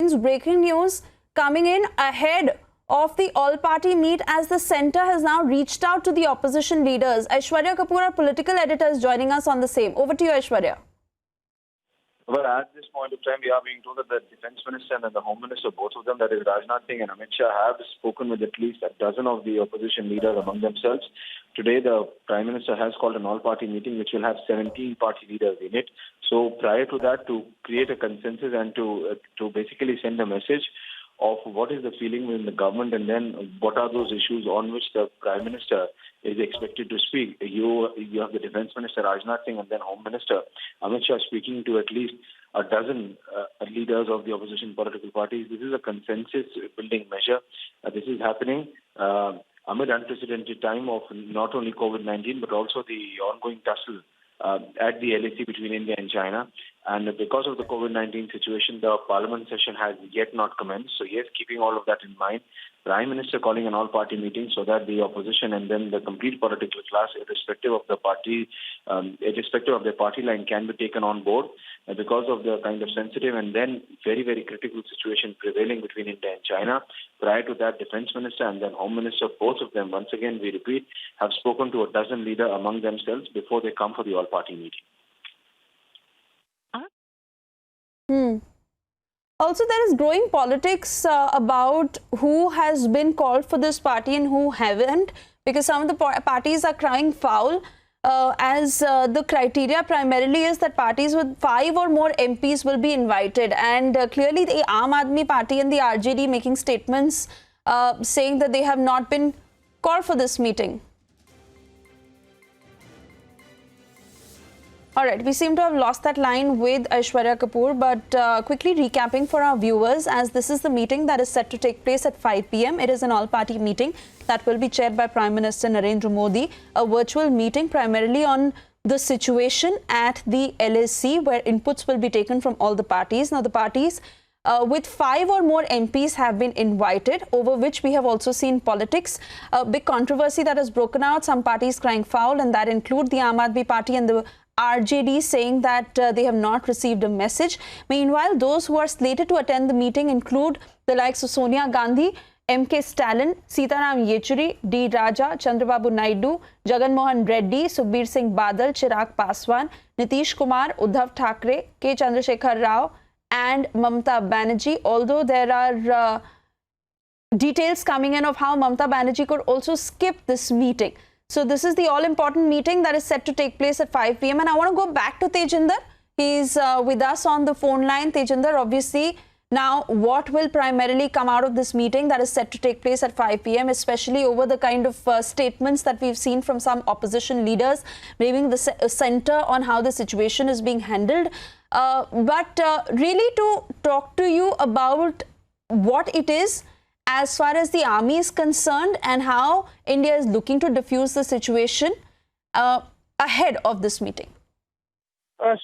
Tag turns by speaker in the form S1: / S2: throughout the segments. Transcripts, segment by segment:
S1: headlines, breaking news coming in ahead of the all-party meet as the centre has now reached out to the opposition leaders. Aishwarya Kapoor, our political editor, is joining us on the same. Over to you, Aishwarya.
S2: Well, at this point of time, we are being told that the Defence Minister and the Home Minister, both of them, that is Rajnath Singh and Amit Shah, have spoken with at least a dozen of the opposition leaders among themselves. Today, the Prime Minister has called an all-party meeting which will have 17 party leaders in it. So prior to that, to create a consensus and to basically send a message of what is the feeling within the government and then what are those issues on which the Prime Minister is expected to speak. You have the Defence Minister Rajnath Singh and then Home Minister Amit Shah speaking to at least a dozen leaders of the opposition political parties. This is a consensus building measure. This is happening amid unprecedented time of not only COVID-19 but also the ongoing tussle at the LAC between India and China. And because of the COVID-19 situation, the parliament session has yet not commenced. So yes, keeping all of that in mind, Prime Minister calling an all-party meeting so that the opposition and then the complete political class, irrespective of the party, irrespective of their party line, can be taken on board because of the kind of sensitive and then very, very critical situation prevailing between India and China. Prior to that, Defence Minister and then Home Minister, both of them, once again, we repeat, have spoken to a dozen leaders among themselves before they come for the all-party meeting.
S1: Also, there is growing politics about who has been called for this party and who haven't, because some of the parties are crying foul as the criteria primarily is that parties with 5 or more MPs will be invited. And clearly the Aam Aadmi Party and the RJD making statements saying that they have not been called for this meeting. All right, we seem to have lost that line with Aishwarya Kapoor, but quickly recapping for our viewers, as this is the meeting that is set to take place at 5 p.m. It is an all-party meeting that will be chaired by Prime Minister Narendra Modi, a virtual meeting primarily on the situation at the LAC, where inputs will be taken from all the parties. Now, the parties with 5 or more MPs have been invited, over which we have also seen politics. A big controversy that has broken out, some parties crying foul, and that include the Aam Aadmi Party and the RJD saying that they have not received a message. Meanwhile, those who are slated to attend the meeting include the likes of Sonia Gandhi, M.K. Stalin, Sitaram Yechuri, D. Raja, Chandrababu Naidu, Jagan Mohan Reddy, Sukhbir Singh Badal, Chirag Paswan, Nitish Kumar, Uddhav Thackeray, K. Chandrasekhar Rao and Mamata Banerjee. Although there are details coming in of how Mamata Banerjee could also skip this meeting. So this is the all-important meeting that is set to take place at 5 p.m. And I want to go back to Tejinder. He's with us on the phone line. Tejinder, obviously, now what will primarily come out of this meeting that is set to take place at 5 p.m., especially over the kind of statements that we've seen from some opposition leaders, blaming the centre on how the situation is being handled. But really to talk to you about what it is as far as the army is concerned and how India is looking to diffuse the situation ahead of this meeting.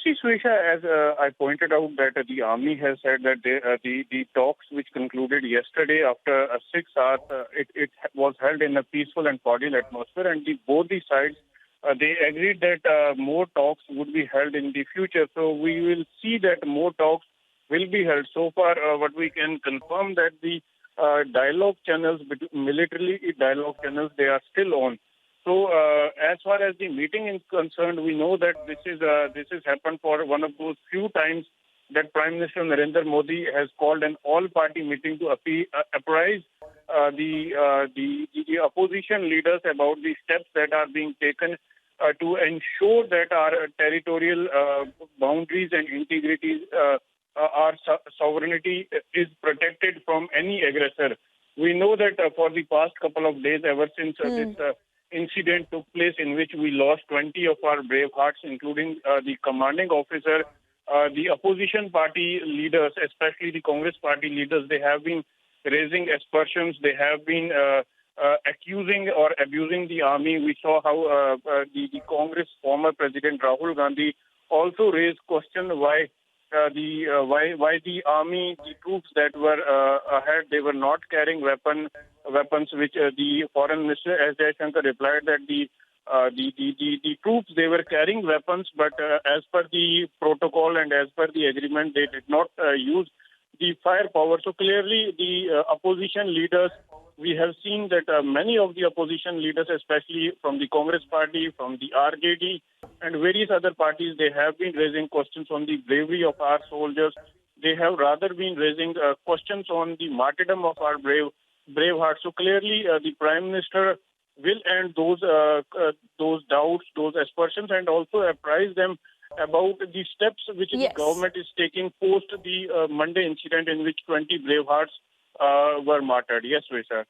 S3: See, Suisha, as I pointed out that the army has said that the talks which concluded yesterday after 6 hours, it was held in a peaceful and cordial atmosphere, and both the sides, they agreed that more talks would be held in the future. So we will see that more talks will be held. So far, what we can confirm that the dialogue channels, militarily dialogue channels, they are still on. So as far as the meeting is concerned, we know that this has happened for one of those few times that Prime Minister Narendra Modi has called an all-party meeting to apprise the opposition leaders about the steps that are being taken to ensure that our territorial boundaries and integrities, our sovereignty is protected from any aggressor. We know that for the past couple of days, ever since this incident took place in which we lost 20 of our brave hearts, including the commanding officer, the opposition party leaders, especially the Congress party leaders, they have been raising aspersions. They have been accusing or abusing the army. We saw how the Congress former President Rahul Gandhi also raised question why the army, the troops that were ahead, they were not carrying weapons, which the foreign minister S. Jaishankar replied that the troops, they were carrying weapons, but as per the protocol and as per the agreement, they did not use the firepower. So clearly, the opposition leaders, we have seen that many of the opposition leaders, especially from the Congress Party, from the RJD, and various other parties, they have been raising questions on the bravery of our soldiers. They have rather been raising questions on the martyrdom of our brave hearts. So clearly, the Prime Minister will end those doubts, those aspersions, and also apprise them about the steps which
S1: Yes.
S3: the government is taking post the Monday incident in which 20 brave hearts were martyred. Yes, sir.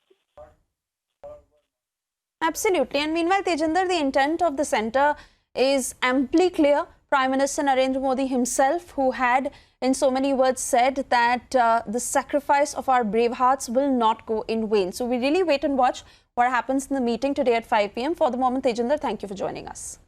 S1: Absolutely. And meanwhile, Tejinder, the intent of the centre is amply clear. Prime Minister Narendra Modi himself, who had in so many words said that the sacrifice of our brave hearts will not go in vain. So we really wait and watch what happens in the meeting today at 5 p.m. For the moment, Tejinder, thank you for joining us.